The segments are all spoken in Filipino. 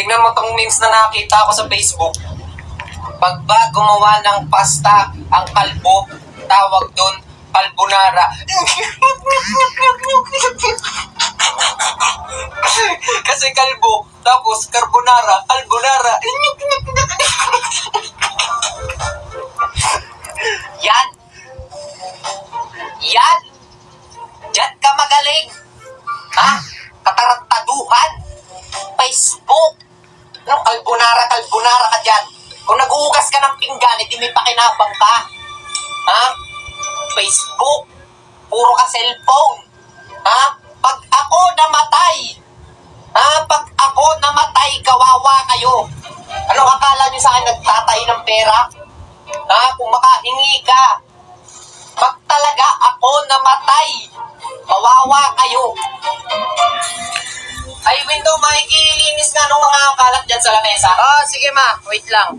tingnan mo tong memes na nakita ko sa Facebook. Pag ba gumawa ng pasta ang kalbo, tawag doon, kalbonara. Kasi kalbo, tapos carbonara, kalbonara. Yan. Yan. Diyan ka magaling. Ha? Katarantaduhan. Facebook. Ano, kalbonara ka dyan. Kung nag-uugas ka ng pinggan, hindi may pakinabang ka. Ha? Facebook. Puro ka cellphone. Ha? Pag ako namatay, kawawa kayo. Ano akala nyo sa akin nagtatay ng pera? Ha? Kung makahingi ka. Pag talaga ako namatay, kawawa kayo. Ay, window, makikilinis nga nung mga kalat dyan sa lamesa. Sige ma, wait lang.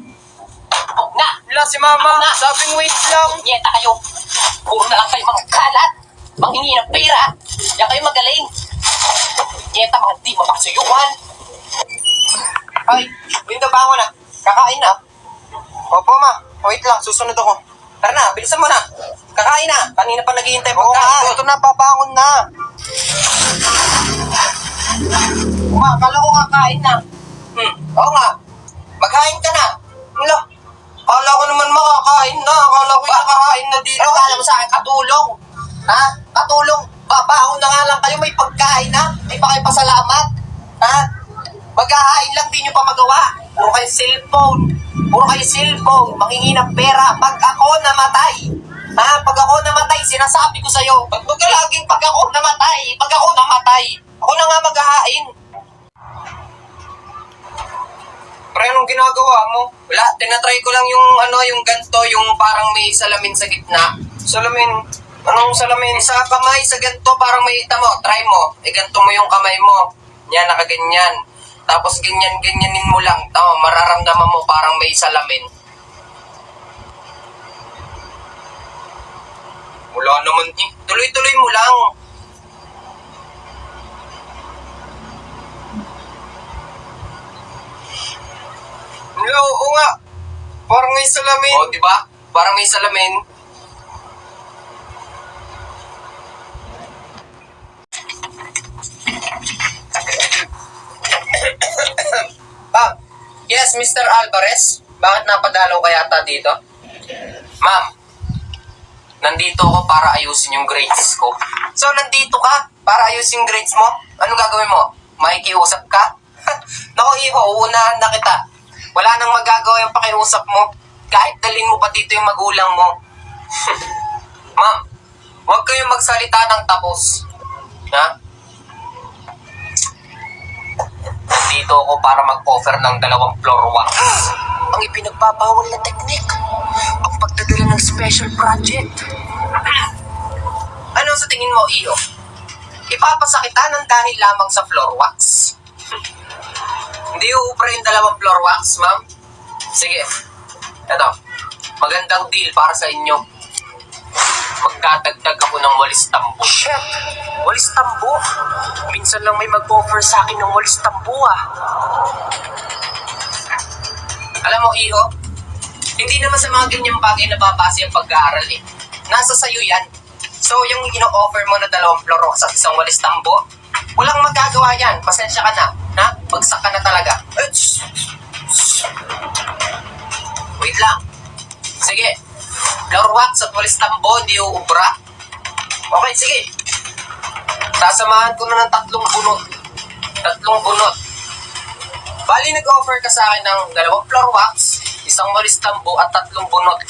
Na! Wala si mama, Na. sabing wait lang. Nyeta kayo. Puro na lang kayo mga kalat. Manghingi ng pera. Yan kayo magaling. Nyeta mga di mapasuyuan. Ay, window bango na. Kakain na. Opo ma, wait lang, susunod ako. Tara na, bilisan mo na. Kakain na. Kanina pa naghihintay Oo nga, pagkain. ito na, pabangon na. Ma, akala ko kakain na. Oo nga. Maghain ka na. Wala. Akala ko naman makakain na. Akala ko nakakain na dito. Ano kala mo sa akin? Katulong. Ha? Katulong. Babaon na nga lang kayo. May pagkain na. May pakipasalamat. Ha? Maghahain lang, di nyo pa magawa. Puro kayo cellphone. Mangingi ng pera. Pag ako namatay. Ha? Pag ako namatay, sinasabi ko sa'yo. Pag laging pag ako namatay. Ako na nga maghahain. Pre, anong ginagawa mo? Wala, tinatry ko lang yung yung ganto, yung parang may salamin sa gitna. Salamin. Anong salamin? Sa kamay, sa ganto, parang may mo. Try mo. Ganto mo yung kamay mo. Yan, nakaganyan. Tapos ganyan-ganyanin mo lang. Tama, mararamdaman mo parang may salamin. Wala naman eh. Tuloy-tuloy mo lang. Oo nga. Parang may salamin. O, diba? Parang may salamin. Yes, Mr. Alvarez. Bakit napadalaw ka yata dito? Ma'am, nandito ako para ayusin yung grades ko. So, nandito ka para ayusin yung grades mo? Anong gagawin mo? Makikiusap ka? Naku, iho, uunahan na kita. Wala nang magagawa yung pakiusap mo. Kahit dalhin mo pa dito yung magulang mo. Ma'am, huwag kayong magsalita ng tapos. Ha? Nandito ako para mag-offer ng 2 floor wax. Ang ipinagbabawal na teknik. Ang pagdadala ng special project. Ano sa tingin mo, Iyo? Ipapasa kita ng dahil lamang sa floor wax. Hindi uubra yung 2 floor wax, ma'am? Sige. Ito. Magandang deal para sa inyo. Magdadagdag ako ng walis tambo. Shit! Walis tambo? Minsan lang may mag-offer sa akin ng walis tambo, ah. Alam mo, Iho, hindi naman sa mga ganyang bagay na babase ang pag-aaral eh. Nasa sayo yan. So, yung ino-offer mo na 2 floor wax at isang walis tambo, walang magagawa yan. Pasensya ka na. Ha? Bagsak ka na talaga. Wait lang. Sige. Floor wax at walis tambo, hindi uubra. Okay, sige. Sasamahan ko na ng 3 bunot. 3 bunot. Bali, nag-offer ka sa akin ng 2 floor wax, isang walis tambo at 3 bunot.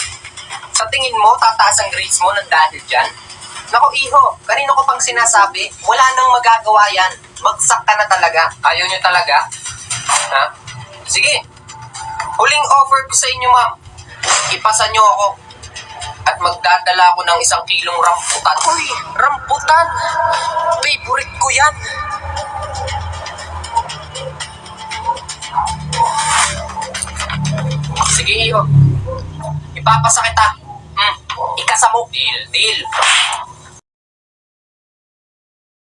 Sa tingin mo, tataas ang grades mo ng dahil dyan? Naku, Iho, kanino ko pang sinasabi, wala nang magagawa yan. Bagsak ka na talaga. Ayaw nyo talaga? Ha? Sige. Huling offer ko sa inyo, ma'am. Ipasa nyo ako. At magdadala ako ng 1 kilong rambutan. Uy, rambutan! Favorite ko yan. Sige, Iho. Ipapasa kita. Ikasa mo. Deal.